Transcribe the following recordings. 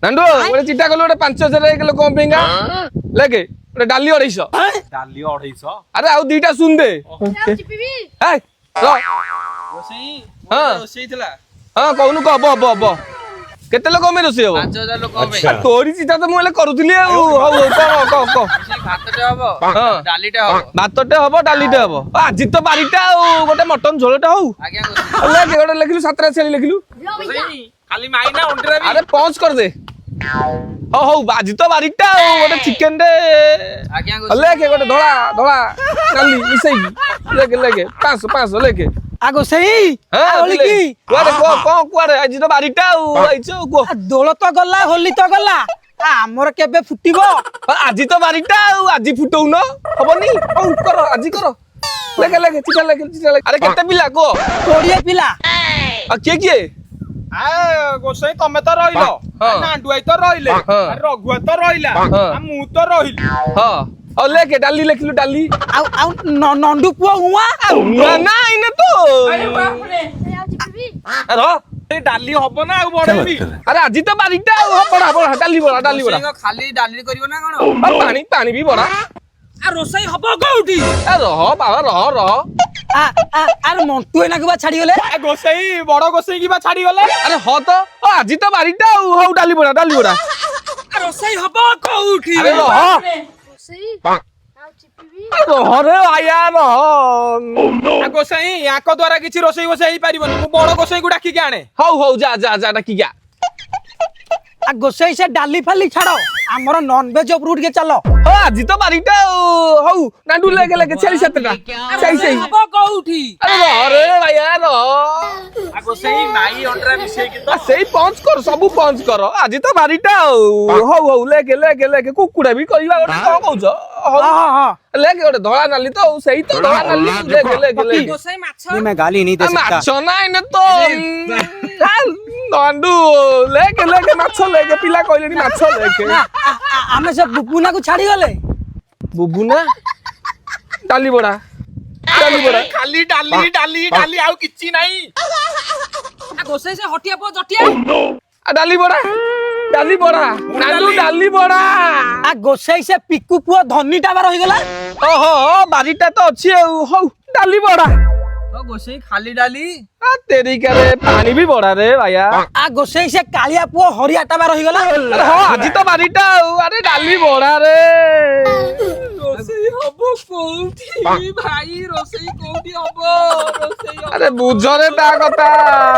नांडू गोटे चिटा कलु गोटे 5000 एक लोक पेगा लेके गोटे डाली 250 डाली 250 अरे आउ दीटा सुन दे हां कहूनु कह बो केते लोक में रोसे हो 5000 लोक में तोरी चिटा तो मुले करूथली हो को भातटे हबो डालीटे हबो भातटे हबो डालीटे हबो आज तो बारीटा गोटे मटन झोलटा हो आज्ञा लेके गोटे लिखलु 7 छेली लिखलु खाली माइना ओंटरा भी अरे पहुंच कर दे हो आज तो बारीटा गोटे चिकन दे आज्ञा लेके गोटे धोला धोला डाली मिसई लेके 500 लेके आगो सही होली की कुआरे कुआरे आज तो बारीटा आइछो को दोल तो गला होली तो गला हमर केबे फुटिबो आज तो बारीटा आज फुटौ न हबनी कर आज कर लेके चिटा लेके अरे केते पिला को 20 पिला आ के आ गोसाई तमे तो रहिलो नांडू आई तो रहिले अरे रघुआ तो रहिला आ मु तो रहिली हां और लेके डाली लिखलु डाली आउ नंडू पुआ हुआ ना इने तो अरे डाली हबो ना आ बढेबी अरे आज तो बारीटा बड़ा डाली बड़ा खाली डाली करियो ना कोन पानी भी बड़ा आ रोसई हबो कोउठी रह बाबा रह अरे मंटू एना के बा छाड़ी गले आ गोसाई बड़ गोसाई की बा छाड़ी गले अरे हो तो आज तो बारीटा हो डाली बड़ा आ रोसई हबो कोउठी अरे रह रे आया रह आ गोसाई याको द्वारा किछि रोसई गोसाई पारिबनी मु बड़ गोसाई को डाकी के आने हौ जा डाकी जा आ गोसई से डाली फाली छाड़ो हमर नॉन वेज फ्रूट के चलो हो आज तो बारीटा हौ नांडू लेके छेली 7टा सही हबो कोउठी अरे रह रे आया रह आ गोसाई माई ओंटरा मिसई के तो सही पहुंच कर सब पहुंच कर आज तो बारीटा हौ लेके कुकुड़ा भी करिबा गोटे को कहउछ हां हां लेके गोटे धोला नाली तो सही तो धोला नाली लेके गोसई माछ मैं गाली नहीं दे सकता माछ ना इने तो नांडू लेके माछ लेके पिला कहलेनी माछ लेके हमें सब बुबुना को छाड़ी गले बुबुना डाली बड़ा खाली डाली आउ किछि नाही आ गोसई से हटिया पो जटिया डाली बड़ा नांडू डाली बड़ा आ गोसई से पिकु पुओ धनीटा बार होई गला ओहो बारीटा तो अछि हौ डाली बड़ा तो गोसाई खाली डाली तेरी करे पानी भी बड़ा रे भैया आ गोसई से कालिया पुओ हरियाटा बार होई गला अरे हो आज तो बारीटा अरे डाली बड़ा रे रोसई हबो कोउठी भाई रोसई कोउठी हबो अरे बुझरे ता कथा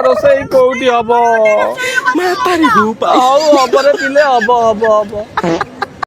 रोसई कोउठी हबो मैं तारी हूं हबरे पिले हबो